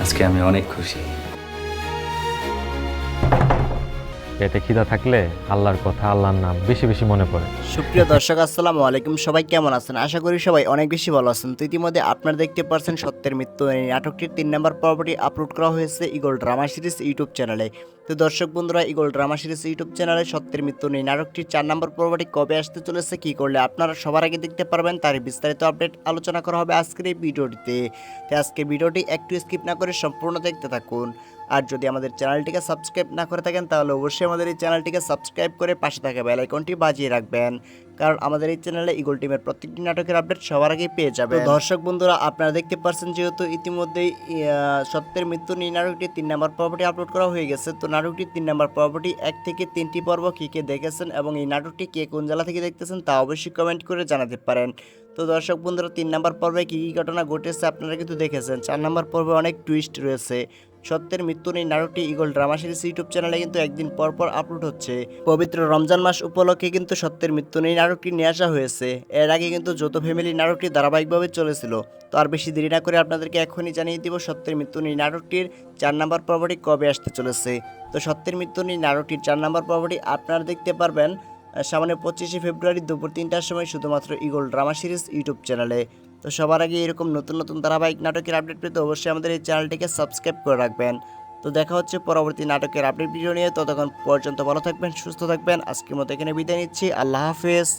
আজকে আমি অনেক খুশি। পেটে খিদা থাকলে আল্লাহর কথা, আল্লাহর নাম বেশি বেশি মনে পড়ে। সুপ্রিয় দর্শক আসসালামু আলাইকুম, সবাই কেমন আছেন? আশা করি সবাই অনেক বেশি ভালো আছেন। তো ইতিমধ্যে আপনারা দেখতে পাচ্ছেন সত্যের মৃত্যু এই নাটকটির 3 নম্বর পর্বটি আপলোড করা হয়েছে ইগল ড্রামা সিরিজ ইউটিউব চ্যানেলে। তো দর্শক বন্ধুরা, ইগল ড্রামা সিরিজ ইউটিউব চ্যানেলে সত্যের মৃত্যু এই নাটকটির 4 নম্বর পর্বটি কবে আসতে চলেছে, কি করলে আপনারা সবার আগে দেখতে পারবেন, তার বিস্তারিত আপডেট আলোচনা করা হবে আজকের এই ভিডিওটিতে। তো আজকে ভিডিওটি একটু স্কিপ না করে সম্পূর্ণ দেখতে থাকুন। আর যদি আমাদের চ্যানেলটিকে সাবস্ক্রাইব না করে থাকেন তাহলে অবশ্যই আমাদের এই চ্যানেলটিকে সাবস্ক্রাইব করে পাশে থাকা বেল আইকনটি বাজিয়ে রাখবেন, কারণ আমাদের এই চ্যানেলে ইগল টিমের প্রত্যেকটি নাটকের আপডেট সবার আগে পেয়ে যাবেন। তো দর্শক বন্ধুরা, আপনারা দেখতে পাচ্ছেন যেহেতু ইতিমধ্যেই সত্যের মৃত্যু নিয়ে নাটকটি 3 নম্বর পর্বটি আপলোড করা হয়ে গেছে। তো নাটকটি 3 নম্বর পর্বটি 1 থেকে 3টি পর্ব কে কে দেখেছেন এবং এই নাটকটি কে কোন জেলা থেকে দেখতেছেন তা অবশ্যই কমেন্ট করে জানাতে পারেন। তো দর্শক বন্ধুরা, 3 নম্বর পর্বে কী কী ঘটনা ঘটেছে আপনারা কিন্তু দেখেছেন। 4 নম্বর পর্বে অনেক টুইস্ট রয়েছে। সত্যের মৃত্যু নেই নাটকটি ইগল ড্রামা সিরিজ ইউটিউব চ্যানেলে কিন্তু একদিন পর পর আপলোড হচ্ছে। পবিত্র রমজান মাস উপলক্ষে কিন্তু সত্যের মৃত্যু নেই নাটকটি নিয়ে আসা হয়েছে। এর আগে কিন্তু যৌথ ফ্যামিলি নাটকটি ধারাবাহিকভাবে চলেছিল। তো আর বেশি দেরি না করে আপনাদেরকে এখনই জানিয়ে দিব সত্যের মৃত্যু নেই নাটকটির 4 নম্বর পর্বটি কবে আসতে চলেছে। তো সত্যের মৃত্যু নেই নাটকটির 4 নম্বর পর্বটি আপনারা দেখতে পারবেন সামনে 25শে ফেব্রুয়ারি দুপুর 3টার সময় শুধুমাত্র ইগল ড্রামা সিরিজ ইউটিউব চ্যানেলে। তো সবার আগে এরকম নতুন নতুন ধারাবাহিক নাটকের আপডেট পেতে অবশ্যই আমাদের এই চ্যানেলটিকে সাবস্ক্রাইব করে রাখবেন। তো দেখা হচ্ছে পরবর্তী নাটকের আপডেট ভিডিও নিয়ে। ততক্ষণ পর্যন্ত ভালো থাকবেন, সুস্থ থাকবেন। আজকের মতো এখানে বিদায় নিচ্ছি। আল্লাহ হাফেজ।